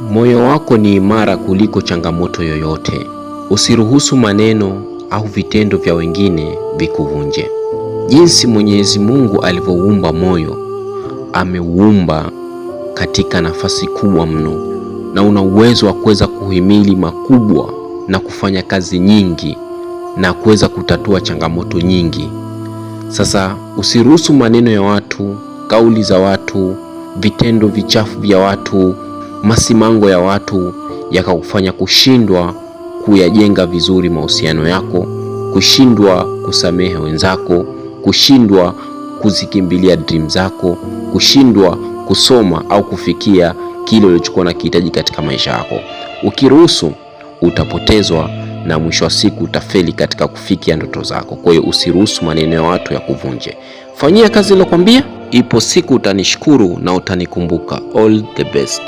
Moyo wako ni imara kuliko changamoto yoyote. Usiruhusu maneno au vitendo vya wengine vikuvunje. Jinsi Mwenyezi Mungu alivyoumba moyo, ameuumba katika nafasi kubwa mno, na una uwezo wa kuweza kuhimili makubwa na kufanya kazi nyingi na kuweza kutatua changamoto nyingi. Sasa usiruhusu maneno ya watu, kauli za watu, vitendo vichafu vya watu, masimango ya watu yakakufanya kushindwa kuyajenga vizuri mahusiano yako, kushindwa kusamehe wenzako, kushindwa kuzikimbilia dream zako, kushindwa kusoma au kufikia kile ulichokuwa unakihitaji katika maisha yako. Ukiruhusu, utapotezwa na mwisho wa siku utafeli katika kufikia ndoto zako. Kwa hiyo usiruhusu maneno ya watu ya kuvunje. Fanyia kazi nilokuambia, ipo siku utanishukuru na utanikumbuka. All the best.